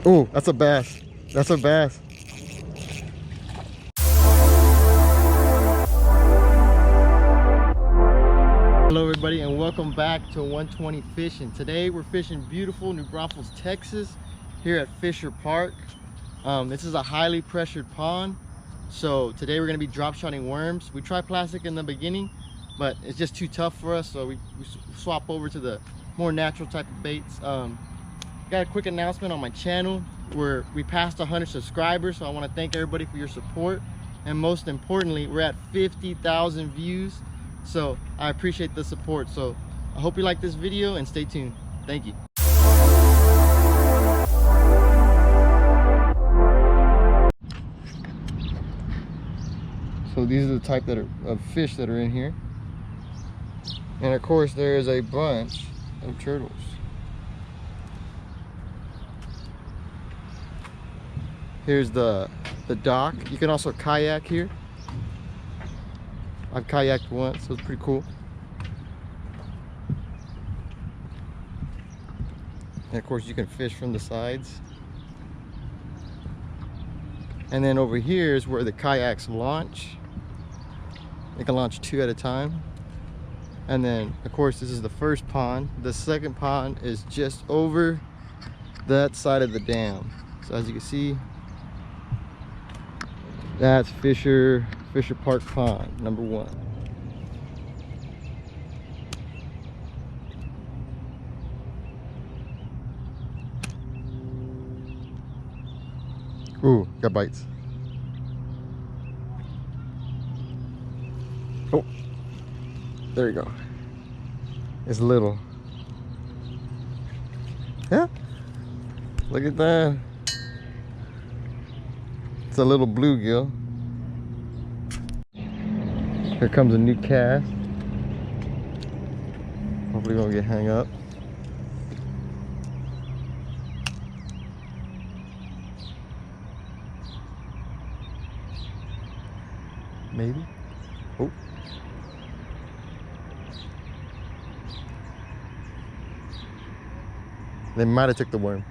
Oh, that's a bass. That's a bass. Hello everybody and welcome back to 120 Fishing. Today we're fishing beautiful New Braunfels, Texas here at Fischer Park. This is a highly pressured pond. So today we're going to be drop shotting worms. We tried plastic in the beginning, but it's just too tough for us. So we swap over to the more natural type of baits. Got a quick announcement on my channel where we passed 100 subscribers. So I want to thank everybody for your support. And most importantly, we're at 50,000 views. So I appreciate the support. So I hope you like this video and stay tuned. Thank you. So these are the type of fish that are in here. And of course there is a bunch of turtles. Here's the dock. You can also kayak here. I've kayaked once, so it's pretty cool. And of course you can fish from the sides. And then over here is where the kayaks launch. They can launch 2 at a time. And then of course this is the first pond. The second pond is just over that side of the dam. So as you can see, that's Fischer Park Pond, number 1. Ooh, got bites. Oh, there you go. It's little. Yeah, look at that. It's a little bluegill. Here comes a new cast. Hopefully we won't get hung up. Maybe. Oh. They might have took the worm.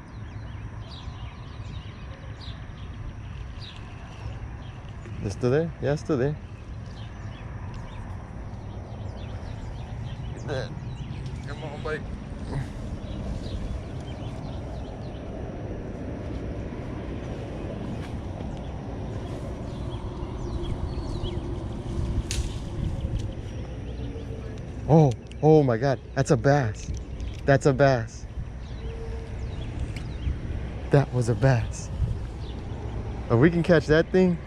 It's still there? Yeah, it's still there. Get that. Come on, buddy. Oh my God, that's a bass. That's a bass. That was a bass. If we can catch that thing.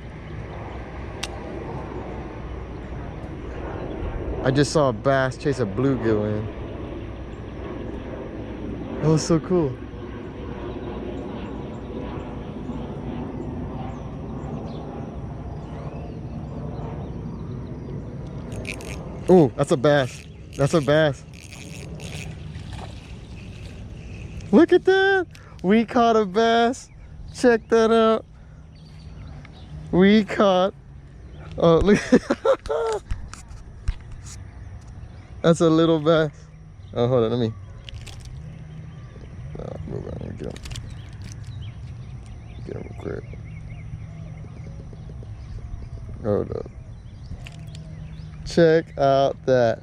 I just saw a bass chase a bluegill in. That was so cool. Oh, that's a bass. That's a bass. Look at that. We caught a bass. Check that out. We caught. Oh, look. That's a little bass. Oh, hold on, let me. Move on, let me get him. Get him quick. Hold up. Check out that.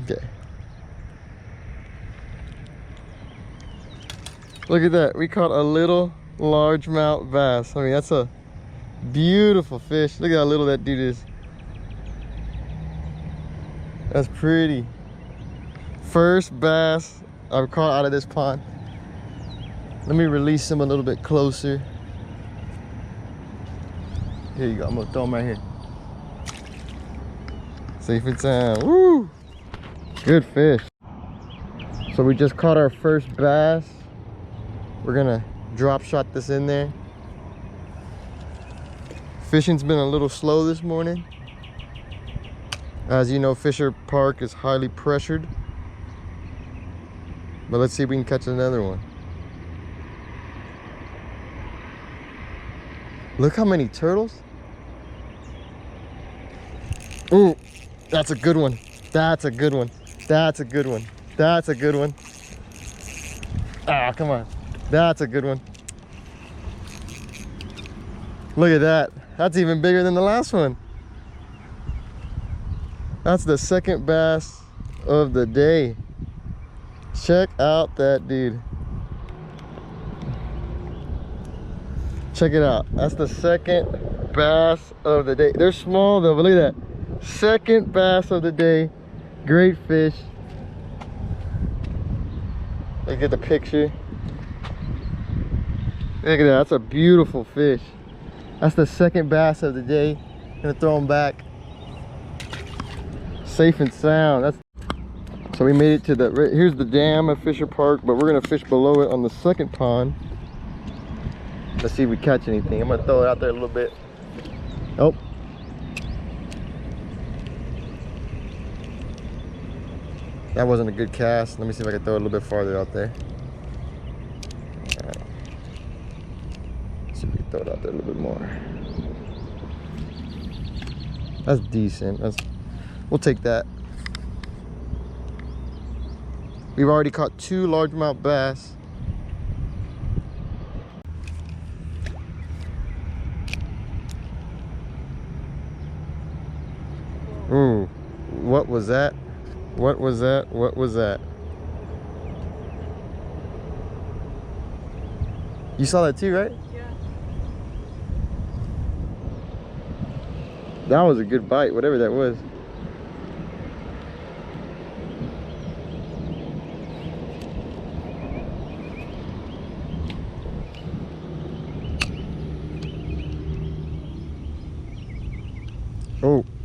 Okay. Look at that. We caught a little largemouth bass. I mean, that's a beautiful fish. Look at how little that dude is. That's pretty. First bass I've caught out of this pond. Let me release him a little bit closer. Here you go. I'm gonna throw him right here. Safe and sound. Woo! Good fish. So we just caught our first bass. We're gonna drop shot this in there. Fishing's been a little slow this morning. As you know, Fischer Park is highly pressured. But let's see if we can catch another one. Look how many turtles. Ooh, that's a good one. That's a good one. That's a good one. That's a good one. Ah, come on. That's a good one. Look at that. That's even bigger than the last one. That's the second bass of the day. Check out that dude. Check it out. That's the second bass of the day. They're small though, but look at that. Second bass of the day. Great fish. Look at the picture. Look at that. That's a beautiful fish. That's the second bass of the day. Gonna throw them back. Safe and sound. So we made it to the, here's the dam at Fischer Park, but we're gonna fish below it on the second pond. Let's see if we catch anything. I'm gonna throw it out there a little bit. Oh. That wasn't a good cast. Let me see if I can throw it a little bit farther out there. All right. Let's see if we can throw it out there a little bit more. That's decent. We'll take that. We've already caught 2 largemouth bass. Ooh, what was that? What was that? What was that? You saw that too, right? Yeah. That was a good bite, whatever that was.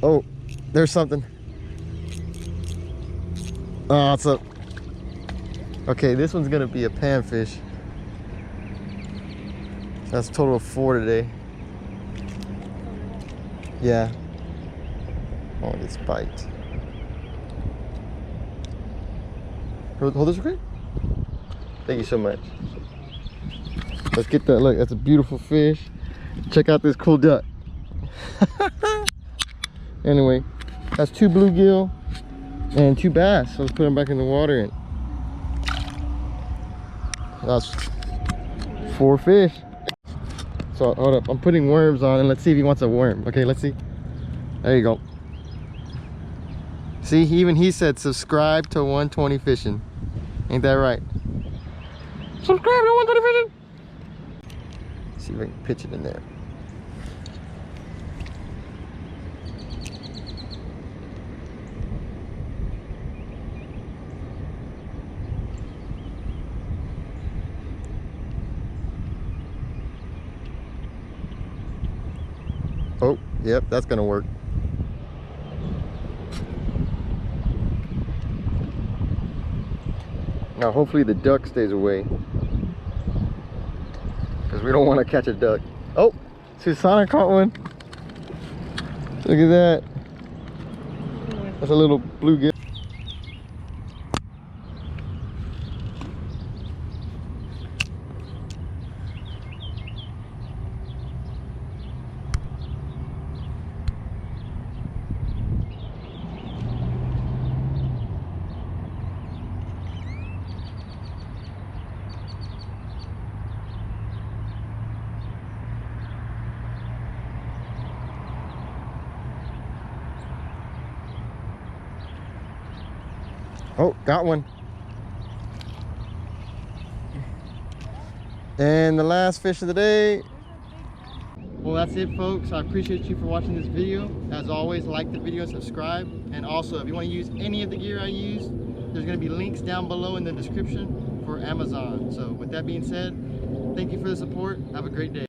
Oh, there's something. Oh, it's up. Okay, this one's gonna be a panfish. That's a total of 4 today. Yeah. Oh, this bite. Hold this real quick. Thank you so much. Let's get that. Look, that's a beautiful fish. Check out this cool duck. Anyway, that's 2 bluegill and 2 bass. So let's put them back in the water, and that's 4 fish. So hold up, I'm putting worms on, and let's see if he wants a worm. Okay, let's see. There you go. See, even he said subscribe to 120 Fishing. Ain't that right? Subscribe to 120 Fishing. See if I can pitch it in there. Oh, yep, that's gonna work. Now hopefully the duck stays away, because we don't want to catch a duck. Oh, Susanna caught one. Look at that. That's a little bluegill. Oh, got one. And the last fish of the day. Well, that's it, folks. I appreciate you for watching this video. As always, like the video and subscribe. And also, if you want to use any of the gear I use, there's going to be links down below in the description for Amazon. So with that being said, thank you for the support. Have a great day.